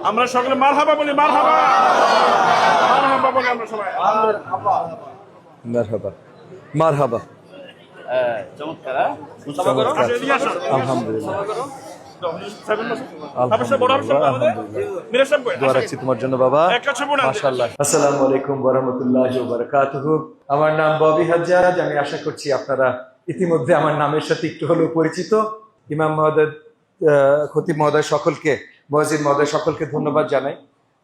আমরা সকলে মারহাবা বলি, মারহাবা মারহাবা বলি আমরা সবাই। মারহাবা মারহাবা। চমৎকার। আসো, এদিকে আসো। আলহামদুলিল্লাহ, দোয়া রাখছি তোমার জন্য বাবা। মাশাআল্লাহ। আসসালামু আলাইকুম ওয়া রাহমাতুল্লাহি ওয়া বারাকাতুহু। আমার নাম ববি হাজ্জাজ। আমি আশা করছি আপনারা ইতিমধ্যে আমার নামের সাথে একটু হলেও পরিচিত। ইমাম মহোদয়, খতিব মহোদয় সকলকে, মুয়াজ্জিন মহোদয় সকলকে ধন্যবাদ জানাই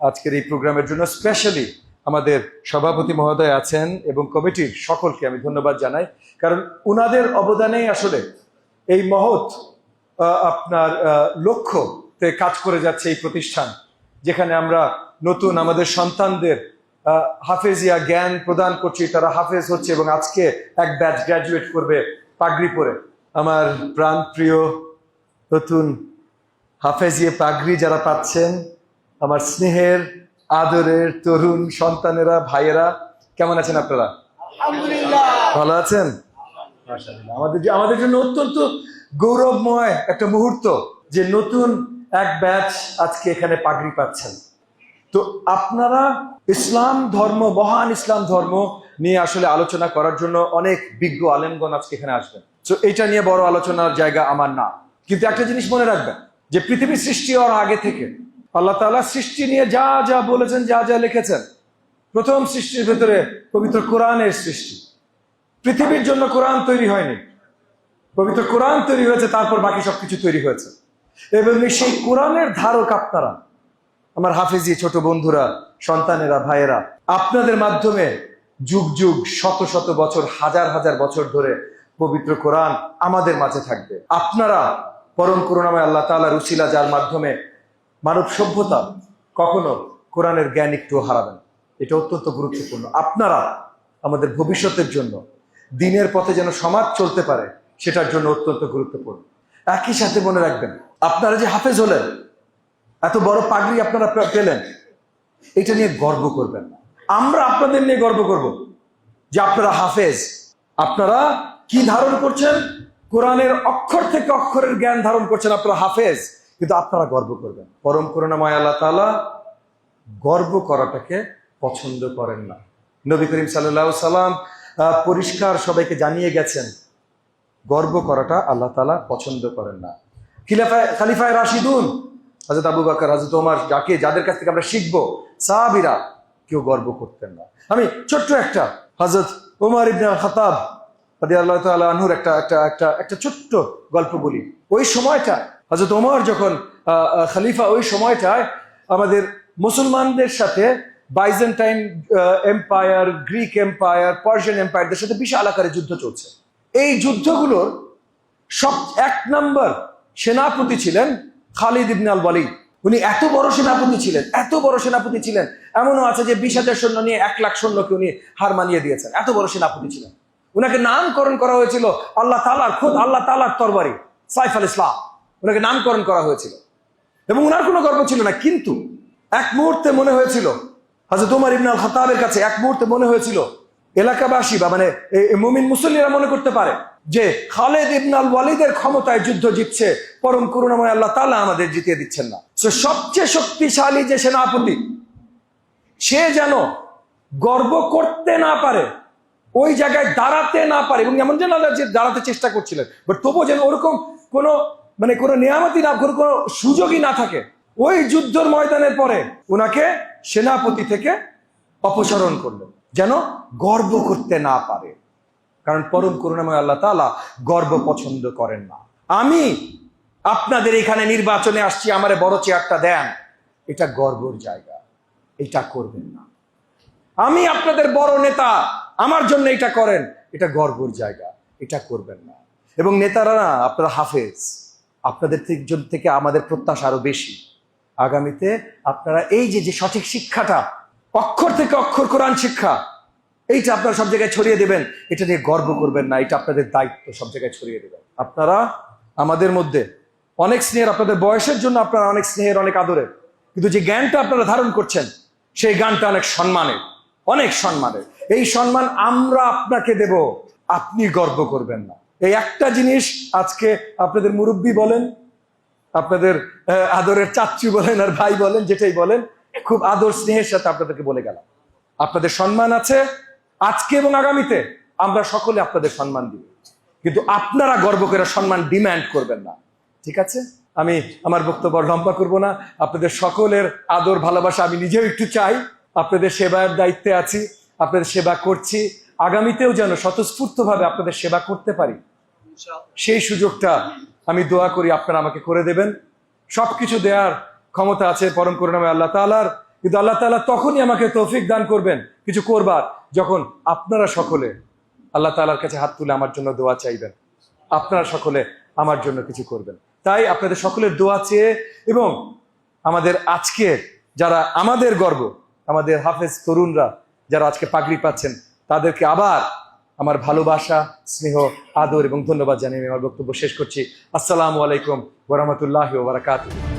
আজকের এই প্রোগ্রামের জন্য। স্পেশালি আমাদের সভাপতি মহোদয় আছেন এবং কমিটির সকলকে আমি ধন্যবাদ জানাই, কারণ উনাদের অবদানেই আসলে এই মহৎ আপনার লক্ষ্যতে কাজ করে যাচ্ছে এই প্রতিষ্ঠান, যেখানে আমরা নতুন আমাদের সন্তানদের হাফেজিয়া জ্ঞান প্রদান করছি, তারা হাফেজ হচ্ছে এবং আজকে এক ব্যাচ গ্র্যাজুয়েট করবে পাগড়ি পরে। আমার প্রাণ প্রিয় নতুন হাফেজিয়া পাগড়ি যারা পাচ্ছেন, আমার স্নেহের আদরের তরুণ সন্তানেরা, ভাইয়েরা, কেমন আছেন আপনারা? ভালো আছেন? আমাদের জন্য অত্যন্ত গৌরবময় একটা মুহূর্ত যে নতুন এক ব্যাচ আজকে এখানে পাগড়ি পাচ্ছেন। তো আপনারা ইসলাম ধর্ম, মহান ইসলাম ধর্ম নিয়ে আসলে আলোচনা করার জন্য অনেক বিজ্ঞ আলেমগণ আজকে এখানে আসবেন। তো এটা নিয়ে বড় আলোচনার জায়গা আমার না, কিন্তু একটা জিনিস মনে রাখবেন যে পৃথিবীর সৃষ্টি হওয়ার আগে থেকে আল্লাহ তাআলা সৃষ্টি নিয়ে যা যা বলেছেন, যা যা লিখেছেন, প্রথম সৃষ্টির ভেতরে পবিত্র কোরআনের সৃষ্টি। পৃথিবীর জন্য কোরআন তৈরি হয়নি, পবিত্র কোরআন তৈরি হয়েছে, তারপর বাকি সবকিছু তৈরি হয়েছে। এবং সেই কোরআনের ধারক আপনারা, আমার হাফেজি ছোট বন্ধুরা, সন্তানেরা, ভাইয়েরা, আপনাদের মাধ্যমে যুগ যুগ, শত শত বছর, হাজার হাজার বছর ধরে পবিত্র কোরআন আমাদের মাঝে থাকবে। আপনারা পরম করুণাময় আল্লাহ তাআলার উসিলা, যার মাধ্যমে মানব সভ্যতা কখনো কোরআনের জ্ঞান একটু হারাবেন, এটা অত্যন্ত গুরুত্বপূর্ণ। আপনারা আমাদের ভবিষ্যতের জন্য, দিনের পথে যেন সমাজ চলতে পারে, সেটার জন্য অত্যন্ত গুরুত্বপূর্ণ। একই সাথে মনে রাখবেন, আপনারা যে হাফেজ হলেন, এত বড় পাগড়ি আপনারা পেলেন, এটা নিয়ে গর্ব করবেন না। আমরা আপনাদের নিয়ে গর্ব করব যে আপনারা হাফেজ। আপনারা কি ধারণ করছেন? কোরআনের অক্ষর থেকে অক্ষরের জ্ঞান ধারণ করছেন, আপনারা হাফেজ। কিন্তু আপনারা গর্ব করবেন। পরম করুণাময় আল্লাহ তাআলা গর্ব করাটাকে পছন্দ করেন না। নবী করিম সাল্লাল্লাহু আলাইহি সাল্লাম পরিষ্কার সবাইকে জানিয়ে গেছেন, গর্ব করাটা আল্লাহ তাআলা পছন্দ করেন না। খলিফায়ে রাশিদুন, হযরত আবু বকর, হযরত ওমর, যাদের কাছ থেকে আমরা শিখবো, সাহাবীরা কেউ গর্ব করতেন না। আমি ছোট্ট একটা হযরত ওমর ইবনে খাত্তাব রাদিয়াল্লাহু তাআলা আনহুর একটা ছোট্ট গল্প বলি। ওই সময়টা হযরত ওমর যখন খলিফা, ওই সময়টায় আমাদের মুসলমানদের সাথে Byzantine empire, Greek empire, Persian এম্পায়ারদের সাথে বিশাল আকারে যুদ্ধ চলছে। এই যুদ্ধগুলোর সব এক নম্বর সেনাপতি ছিলেন খালিদ ইবনে আল ওয়ালিদ। উনি এত বড় সেনাপতি ছিলেন, এমনও আছে যে 20,000 সৈন্য নিয়ে 1,00,000 সৈন্যকে উনি হার মানিয়ে দিয়েছেন। এত বড় সেনাপতি ছিলেন। উনাকে নামকরণ করা হয়েছিল আল্লাহ তাআলার তরবারি, সাইফ আল ইসলাম। ওনাকে নামকরণ করা হয়েছিল এবং উনার কোনো গর্ব ছিল না। কিন্তু এক মুহূর্তে মনে হয়েছিল, হযরত ওমর ইবনে আল খাত্তাবের কাছে এক মুহূর্তে মনে হয়েছিল, এলাকাবাসী বা মানে মুমিন মুসল্লিরা মনে করতে পারে যে খালিদ ইবনে আল ওয়ালিদের ক্ষমতায় যুদ্ধ জিতছে, পরম করুণাময় আল্লাহ তাআলা আমাদের জিতিয়ে দিচ্ছেন না। তো সবচেয়ে শক্তিশালী যে সেনাপতি, সে যেন গর্ব করতে না পারে, ওই জায়গায় দাঁড়াতে না পারে, এবং এমন যেন যে দাঁড়াতে চেষ্টা করছিলেন, বাট তবুও যেন ওরকম কোনো নিয়ামতি না, কোনো সুযোগই না থাকে। ওই যুদ্ধের ময়দানের পরে ওনাকে সেনাপতি থেকে অপসারণ করলেন, যেন গর্ব করতে না পারে। কারণ পরম করুণাময় আল্লাহ তাআলা গর্ব পছন্দ করেন না। আমি আপনাদের এখানে নির্বাচনে আসছি, আমারে বড় চেয়ারটা দেন, এটা গর্বের জায়গা, এটা করবেন না। আমি আপনাদের বড় নেতা, আমার জন্য এটা করেন, এটা গর্বের জায়গা, এটা করবেন না। এবং নেতারা না, আপনারা হাফেজ, আপনাদের থেকে আমাদের প্রত্যাশা আরো বেশি। আগামীতে আপনারা এই যে সঠিক শিক্ষাটা, অক্ষর থেকে অক্ষর কোরআন শিক্ষা, এইটা আপনারা সব জায়গায় ছড়িয়ে দেবেন, এটা নিয়ে গর্ব করবেন না, এটা আপনাদের দায়িত্ব, সব জায়গায় ছড়িয়ে দেবেন। আপনারা আমাদের মধ্যে অনেক স্নেহের, আপনাদের বয়সের জন্য আপনারা অনেক স্নেহের, অনেক আদরের, কিন্তু যে জ্ঞানটা আপনারা ধারণ করছেন, সেই জ্ঞানটা অনেক সম্মানের, অনেক সম্মানের। এই সম্মান আমরা আপনাকে দেব, আপনি গর্ব করবেন না। এই একটা জিনিস আজকে আপনাদের মুরব্বী বলেন, আপনাদের আদরের চাচ্চু বলেন আর ভাই বলেন, যেটাই বলেন, খুব আদর স্নেহের সাথে আপনাদেরকে বলে গেলাম। আপনাদের সম্মান আছে আজকে এবং আগামীতে, আমরা সকলে আপনাদের সম্মান দিব, কিন্তু আপনারা গর্ব করে সম্মান ডিম্যান্ড করবেন না, ঠিক আছে? আমি আমার বক্তব্য লম্বা করব না। আপনাদের সকলের আদর ভালোবাসা আমি নিজেও একটু চাই। আপনাদের সেবার দায়িত্বে আছি, আপনাদের সেবা করছি, আগামীতেও যেন স্বতঃস্ফূর্তভাবে আপনাদের সেবা করতে পারি, সেই সুযোগটা আমি দোয়া করি আপনারা আমাকে করে দেবেন। সবকিছু দেওয়ার ক্ষমতা আছে পরম করুণাময় আল্লাহ তাআলার, কিন্তু আল্লাহ তাআলা তখনই আমাকে তৌফিক দান করবেন কিছু করবার, যখন আপনারা সকলে আল্লাহ তাআলার কাছে হাত তুলে আমার জন্য দোয়া চাইবেন, আপনারা সকলে আমার জন্য কিছু করবেন। তাই আপনাদের সকলের দোয়া চেয়ে, এবং আমাদের আজকে যারা আমাদের গর্ব, আমাদের হাফেজ তরুণরা যারা আজকে পাগড়ি পাচ্ছেন, তাদেরকে আবার আমার ভালোবাসা, স্নেহ, আদর এবং ধন্যবাদ জানিয়ে আমি আমার বক্তব্য শেষ করছি। আসসালামু আলাইকুম ওয়া রাহমাতুল্লাহি ওয়া বারাকাতুহু।